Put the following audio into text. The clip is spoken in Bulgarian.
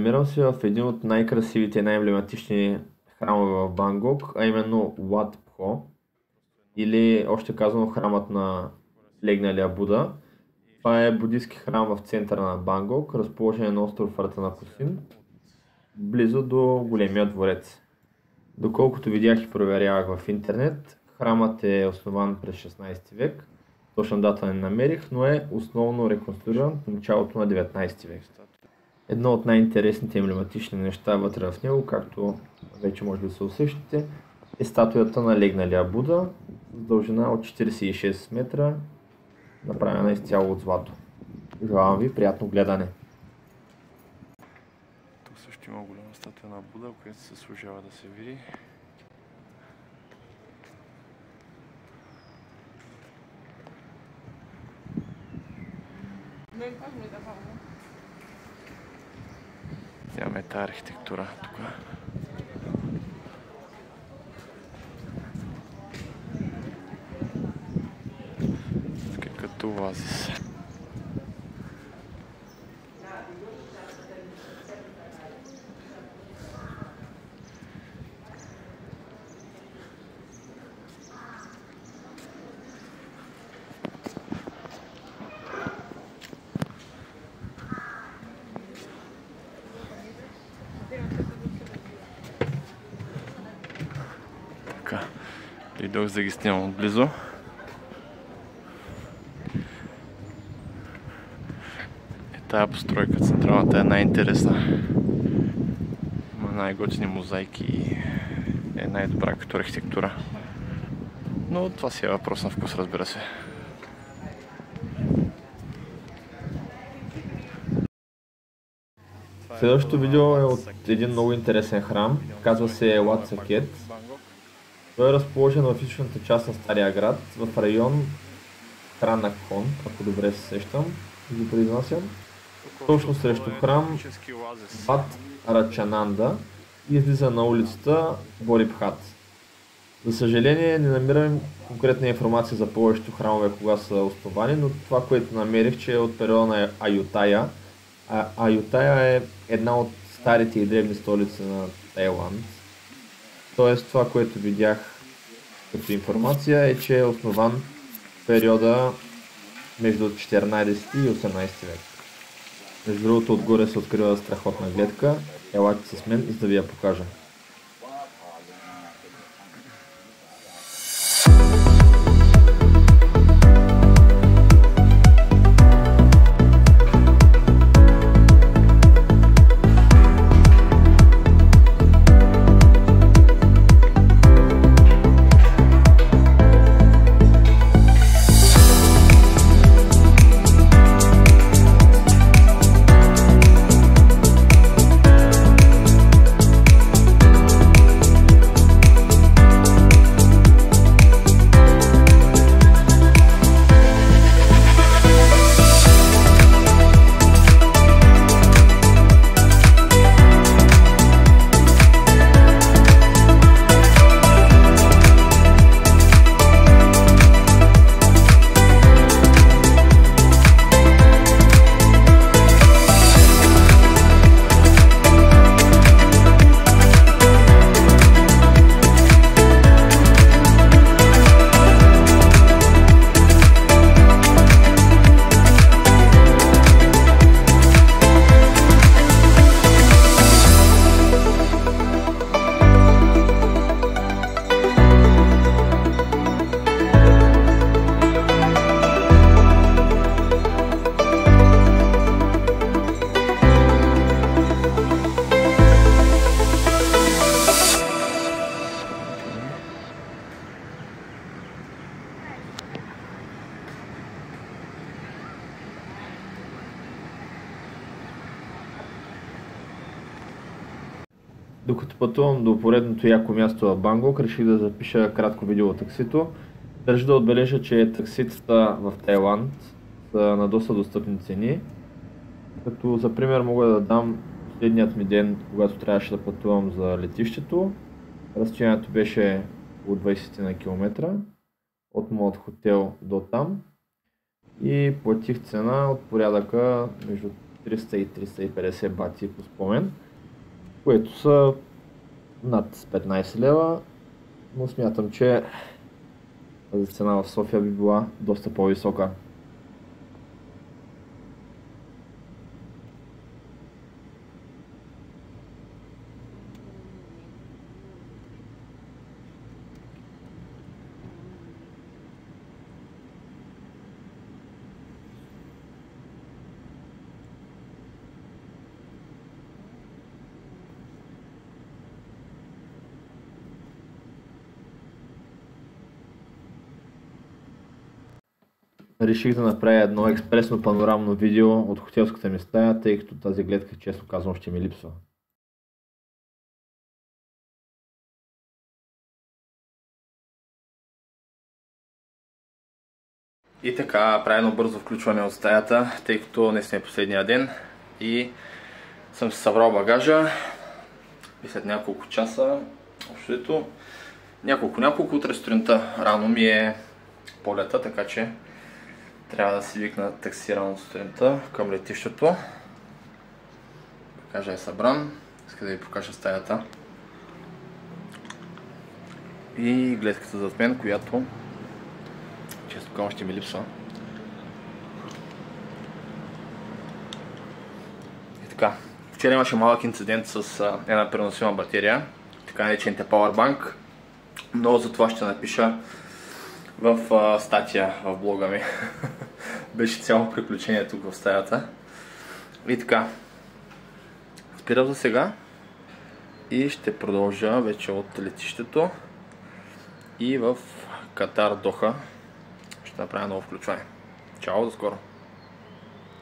Намирам се в един от най-красивите и най-емблематични храмове в Бангкок, а именно Wat Pho, или още казано храмът на легналия Буда. Това е буддийски храм в центъра на Бангкок, разположен на остров Ратанакосин, близо до големия дворец. Доколкото видях и проверявах в интернет, храмът е основан през 16 век, точна дата не намерих, но е основно реконструиран в началото на 19 век. Едно от най-интересните емблематични неща вътре в него, както вече може да се усещате, е статуята на легналия Буда с дължина от 46 метра, направена изцяло от злато. Желавам ви приятно гледане! Тук също има голяма статуя на Буда, която се заслужава да се види. Нямаме тази архитектура тук. Като оазис. Така, дойдох за да ги снимам отблизо. Тая постройка, централната, е най-интересна. Има най-готини мозайки и е най-добра като архитектура. Но това си е въпрос на вкус, разбира се. Следващото видео е от един много интересен храм, казва се Wat Saket. Той е разположен в източната част на Стария град, в район Транакхон, ако добре се сещам и го произнасям. Точно срещу храм Ват Рачананда и излиза на улицата Борипхат. За съжаление не намирам конкретна информация за повечето храмове кога са основани, но това, което намерих, че е от периода на Аютая. Аютая е една от старите и древни столици на Тайланд. Тоест това, което видях като информация е, че е основан в периода между 14 и 18 век. Между другото, отгоре се открива страхотна гледка. Елате с мен, за да ви я покажа. Докато пътувам до поредното яко място в Бангкок, реших да запиша кратко видео от таксито. Държа да отбележа, че такситата в Тайланд са на доста достъпни цени. Като за пример мога да дам последният ми ден, когато трябваше да пътувам за летището. Разстоянието беше около 20 на километра от моят хотел до там. И платих цена от порядъка между 300 и 350 бати по спомен, което са над 15 лева, но смятам, че тази цена в София би била доста по-висока. Реших да направя едно експресно панорамно видео от хотелската ми стая, тъй като тази гледка, честно казвам, ще ми липсва. И така, правя едно бързо включване от стаята, тъй като днес е последния ден и съм си събрал багажа и след няколко часа, общото, няколко утре сутринта рано ми е полета, така че трябва да си викна такси рано сутринта към летището. Багажа е събран, иска да ви покажа стаята и гледката зад мен, която често казвам ще ми липсва. И така, вчера имаше малък инцидент с една преносима батерия, така наречените Powerbank, но за това ще напиша в статия в блога ми. Беше цяло приключение тук в стаята. И така, спирам за сега и ще продължа вече от летището и в Катар Доха ще направя ново включване. Чао, до скоро!